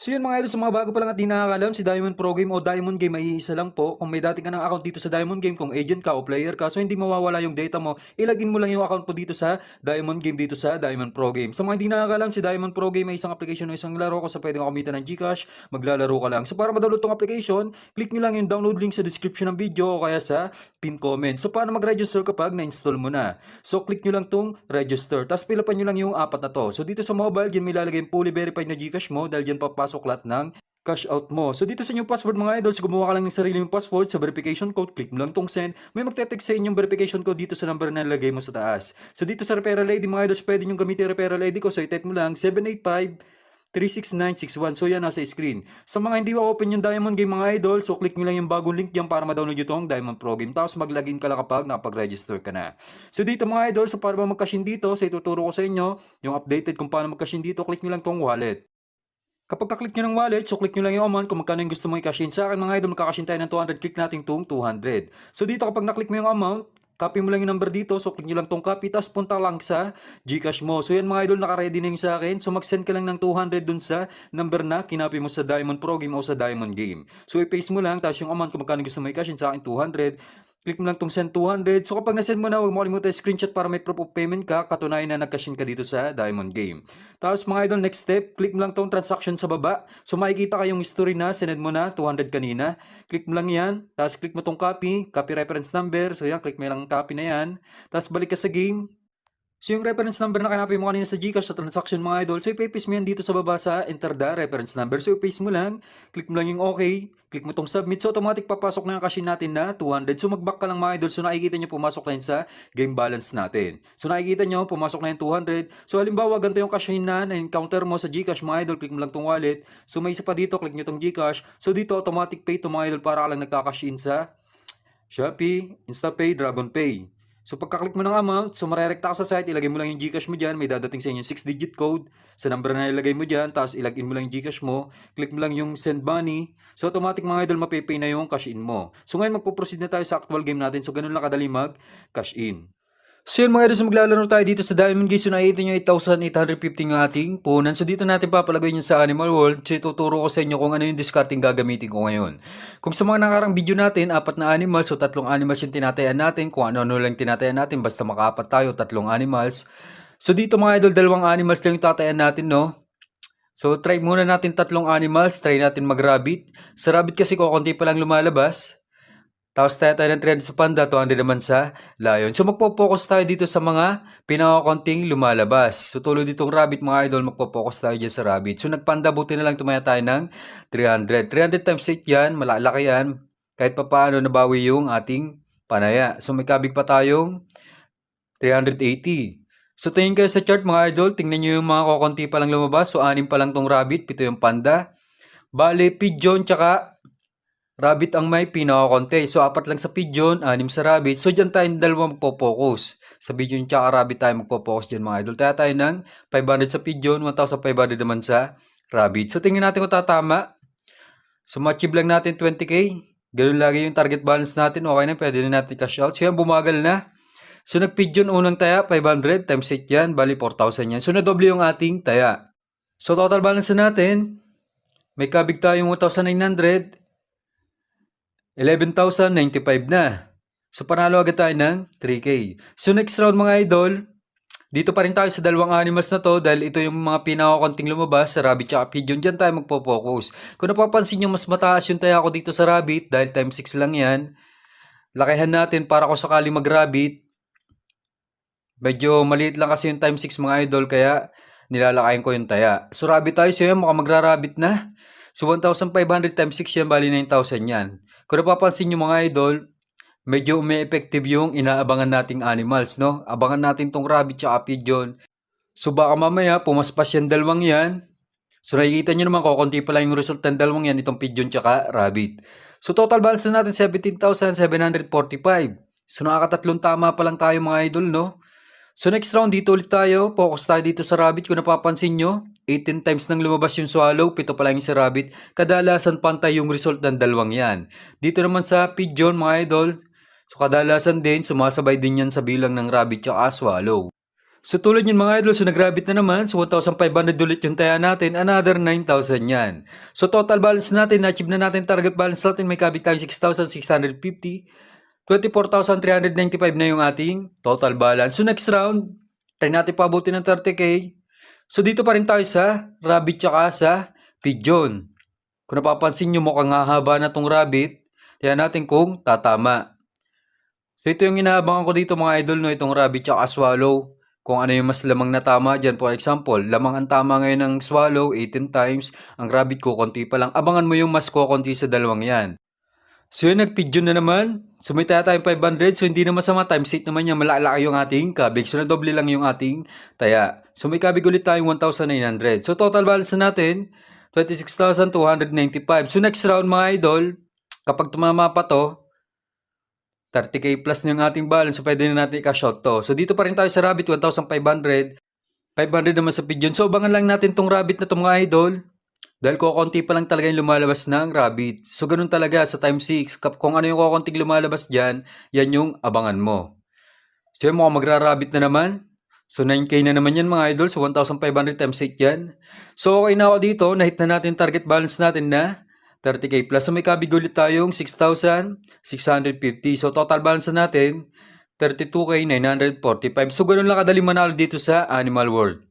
So yun mga idol, sa mga bago pa lang at di nakakalam, si Diamond Pro Game o Diamond Game ay iisa lang po. Kung may dati ka ng account dito sa Diamond Game, kung agent ka o player ka, so hindi mawawala yung data mo, ilagin mo lang yung account mo dito sa Diamond Game dito sa Diamond Pro Game. Sa mga hindi nakakalam, si Diamond Pro Game ay isang application o isang laro kung sa pwede ka kumita ng GCash, maglalaro ka lang. So para ma-download tong application, click nyo lang yung download link sa description ng video o kaya sa pin comment. So paano mag-register kapag na-install mo na? So click nyo lang tong register, tapos pilapan nyo lang yung apat na to. So dito sa mobile, dyan may lalagay yung fully verified na GCash mo dahil dyan papasok lahat ng cash out mo. So dito sa inyong password mga idols, gumawa ka lang ng sarili mong password sa verification code, click mo lang tong send. May magte-text sa inyong verification code dito sa number na nilagay mo sa taas. So dito sa referral ID mga idols, pwede nyo gamitin referral ID ko. So i-type mo lang 785 36961. So yan nasa screen. Sa mga hindi open yung Diamond Game mga idol, so click nyo lang yung bagong link diyan para ma-download nyo tong Diamond Pro Game. Tapos mag-login ka lang kapag nakapag-register ka na. So dito mga idol, so para ba mag-cash in dito, so ituturo ko sa inyo yung updated kung paano mag-cash in dito, click nyo lang tong wallet. Kapag ka-click nyo ng wallet, so click nyo lang yung amount kung magkano yung gusto mo i-cash in. Sa akin mga idol, magka-cash in tayo ng 200, click natin itong 200. So dito kapag na-click mo yung amount, copy mo lang yung number dito, so click nyo lang tong copy, tapos punta lang sa Gcash mo. So yan mga idol, naka-ready na yung sa akin. So mag-send ka lang ng 200 dun sa number na kinopy mo sa Diamond Pro Game o sa Diamond Game. So i-paste mo lang, tapos yung amount kung magkano gusto mo i-cash in, sa akin 200. Click mo lang tong send 200. So kapag na-send mo na, huwag mo kalimutan screenshot para may proof of payment ka, katunayan na nag-cash in ka dito sa Diamond Game. Tapos mga idol, next step, click mo lang tong transaction sa baba. So makikita kayong history na, sinend mo na, 200 kanina. Click mo lang yan, tapos click mo tong copy, copy reference number. So yan, click mo lang copy na yan. Tapos balik ka sa game. So yung reference number na kinapay mo kanina sa GCash sa transaction mga idol, so ipapaste mo yan dito sa baba sa enter the reference number. So ipaste mo lang, click mo lang yung okay, click mo tong submit, so automatic papasok na yung cash in natin na 200. So mag-back ka lang mga idol, so nakikita nyo pumasok na yun sa game balance natin. So nakikita nyo pumasok na yung 200. So halimbawa ganito yung cash in na encounter mo sa GCash mga idol, click mo lang tong wallet. So may isa pa dito, click nyo tong GCash. So dito automatic pay to mga idol para ka lang nagka-cash in sa Shopee, InstaPay, DragonPay. So pagka-click mo ng amount, so marerekta ka sa site, ilagay mo lang yung GCash mo dyan, may dadating sa inyo 6-digit code sa number na ilagay mo dyan, tapos ilagin mo lang yung GCash mo, click mo lang yung send money, so automatic mga idol mapipay na yung cash in mo. So ngayon magpo-proceed na tayo sa actual game natin, so ganun lang kadali mag-cash in. So yun mga idol, so maglalaro tayo dito sa Diamond Game. So nakikita nyo 8,850 yung ating punan. So dito natin papalagay nyo sa Animal World. So ituturo ko sa inyo kung ano yung discarding gagamitin ko ngayon. Kung sa mga nakarang video natin, 4 na animals, so 3 animals yung tinatayan natin. Kung ano-ano lang tinatayan natin, basta makaapat tayo, 3 animals. So dito mga idol, 2 animals lang yung tatayan natin, no? So try muna natin 3 animals, try natin mag-rabbit. Sa rabbit kasi kukunti pa lang lumalabas. Tapos tayo ng 300 sa panda, 200 naman sa lion. So magpo-focus tayo dito sa mga pinakakonting lumalabas. So tulad ditong rabbit mga idol, magpo-focus tayo dyan sa rabbit. So nagpanda, buti na lang tumaya tayo ng 300. 300 times 8 yan, malalaki yan. Kahit pa paano nabawi yung ating panaya. So may kabig pa tayong 380. So tingin kayo sa chart mga idol, tingnan nyo yung mga kukunti pa lang lumabas. So 6 pa lang tong rabbit, 7 yung panda. Bale, pigeon tsaka rabbit ang may pinakakonti. So, 4 lang sa pigeon, 6 sa rabbit. So, dyan tayo dalawa magpo-focus. Sa pigeon tsaka rabbit tayo magpo-focus dyan mga idol. Kaya tayo ng 500 sa pigeon, 1,500 naman sa rabbit. So, tingnan natin kung tatama. So, ma-achieve lang natin 20k. Ganun lagi yung target balance natin. Okay na, pwede na natin cash out. So, yan, bumagal na. So, nag-pigeon unang taya, 500 times 8 yan. Bali, 4,000 yan. So, nadoble yung ating taya. So, total balance na natin. May kabig tayong 1,900. 11,095 na. So, panalo agad tayo ng 3K. So, next round mga idol, dito pa rin tayo sa 2 animals na to dahil ito yung mga pinakakonting lumabas sa rabbit at pigeon. Diyan tayo magpo-focus. Kung napapansin nyo, mas mataas yung taya ko dito sa rabbit dahil times 6 lang yan. Lakihan natin para kung sakali mag-rabbit. Medyo maliit lang kasi yung times 6 mga idol kaya nilalakayin ko yung taya. So, rabbit tayo. So, yan, mukhang magra-rabbit na. So, 1,500 times 6 yan, bali 9,000 yan. Kung napapansin nyo mga idol, medyo may effective yung inaabangan nating animals, no? Abangan natin tong rabbit tsaka pigeon. So, baka mamaya, pumaspas yan 2 yan. So, nakikita nyo naman, kukunti pa lang yung result ng 2 yan, itong pigeon tsaka rabbit. So, total balance na natin, 17,745. So, nakakatatlong tama pa lang tayo mga idol, no? So next round, dito ulit tayo. Focus tayo dito sa rabbit. Kung napapansin nyo, 18 times nang lumabas yung swallow, 7 pa lang yung sa rabbit. Kadalasan pantay yung result ng 2 yan. Dito naman sa pigeon, mga idol, so kadalasan din, sumasabay din yan sa bilang ng rabbit at swallow. So tulad yun mga idol, so nagrabit na naman. So 1,500 ulit yung taya natin. Another 9,000 yan. So total balance natin, na-achieve na natin target balance natin. May kabit tayo 6,650. 24,395 na yung ating total balance. So next round, try natin pabuti ng 30k. So dito pa rin tayo sa rabbit tsaka sa pigeon. Kung napapansin nyo, mukhang hahaba na tong rabbit. Tiyan natin kung tatama. So ito yung inaabangan ko dito mga idol, no, itong rabbit tsaka swallow. Kung ano yung mas lamang na tama dyan. For example, lamang ang tama ngayon ng swallow 18 times. Ang rabbit ko konti pa lang. Abangan mo yung mas konti sa dalawang yan. So yun, nag-pigeon na naman. Sumita tayong 500. So hindi na masama. Times 8 naman yan. Malaki yung ating kabig. So nadoble lang yung ating taya. So may kabig ulit tayong 1,900. So total balance na natin 26,295. So next round mga idol, kapag tumama pa to, 30k plus na yung ating balance, so pwede na natin i-cash out to. So dito pa rin tayo sa rabbit, 1,500. 500 naman sa pigeon. So abangan lang natin tong rabbit na to mga idol. Dahil kukunti pa lang talaga yung lumalabas ng rabbit. So ganun talaga sa time 6. Kung ano yung kukunting lumalabas dyan, yan yung abangan mo. So yun, mukhang magra-rabbit na naman. So 9k na naman yan mga idol. So 1,500 times 8 yan. So okay na ako dito. Nahit na natin target balance natin na 30k plus. So may kabig ulit tayong 6,650. So total balance na natin 32k 945. So ganun lang kadali manalo dito sa Animal World.